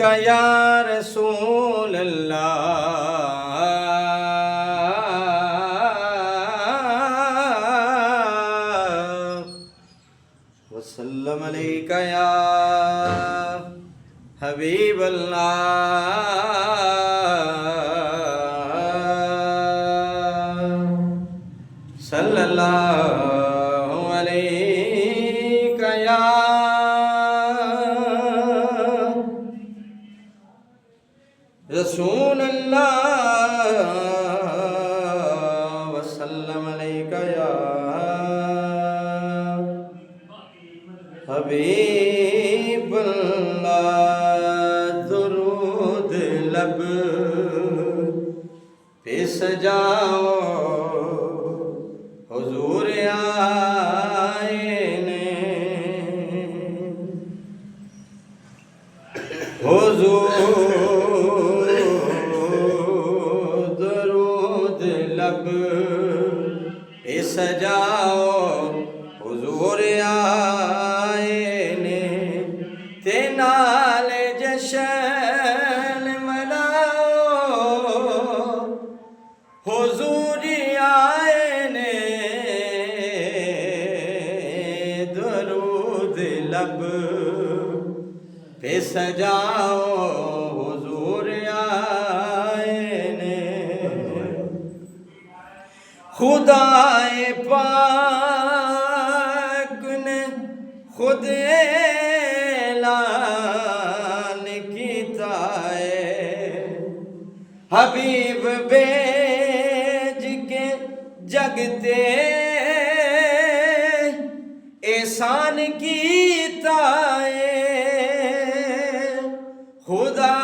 अलैका या रसूल अल्लाह वसल्लम अलैका या हबीब अल्लाह सल्लल्लाहु अलैका या रसूल अल्लाह वसल्लम अलैका या हबीब अल्लाह दुरूद लब पे सजाओ हुजूर आए ने हुजूर दुरूद लब पे सजाओ हुजूर आए ने ते नाल जशन मनाओ हुजूर आए ने दुरूद लब पे सजाओ हुजूर आए ने खुदाए पाक ने खुद ऐलान कीता है हबीब भेज के जगते एहसान कीता है खुदा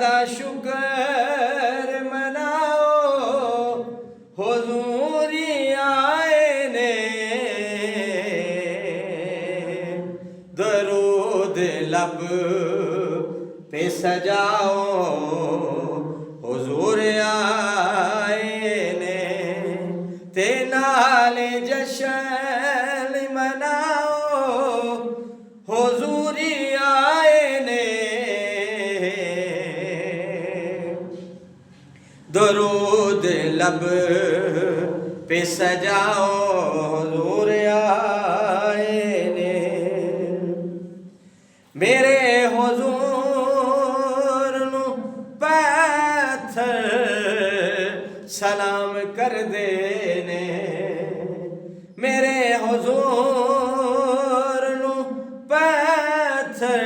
दा शुक्र मनाओ हुजूर आए ने दरूद लब पे सजाओ हुजूर आए ने ते नाल जशन मनाओ हुजूर आए ने दरूद लब पे सजाओ हुजूर आए ने मेरे हुजूर नु पैथर सलाम कर देने मेरे हुजूर नु पैथर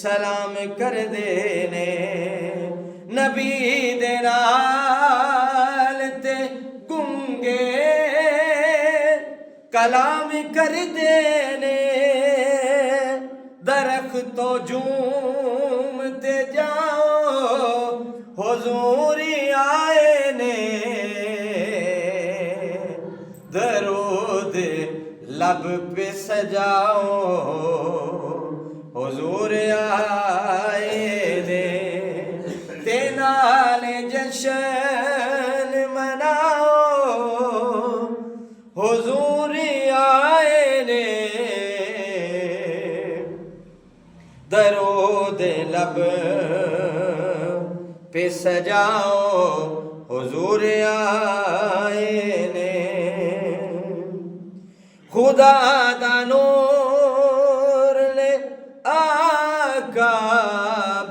सलाम कर देने नबी दे नाल ते गुंगे कलाम कर देने दरख्तो झूम ते जाओ हुजूर आए ने दरूद लब पे सजाओ हुजूर आए ने ते नाल जशन मनाओ हुजूर आए ने दरूद लब पे सजाओ हुजूर आए ने खुदा दा नूर ने आका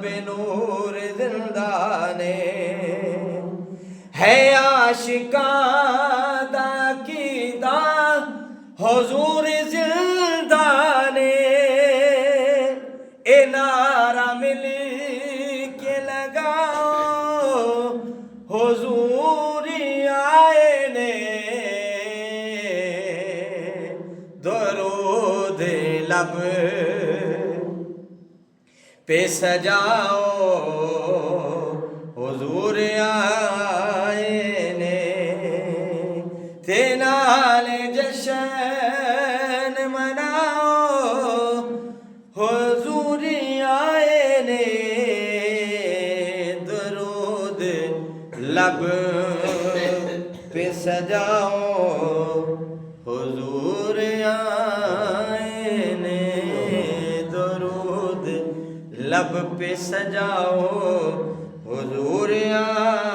बेनूर जिंदा ने है आशिकां दा कीदा हुजूर जिंदा ने ए नारा मिल के लगाओ हुजूर आए ने दरूद लब पे सजाओ हुजूर आए ने ते नाल जशन मनाओ हुजूर आए ने दरूद लब पे सजाओ हुजूर आए ने दरूद लब पे सजाओ हुजूर आए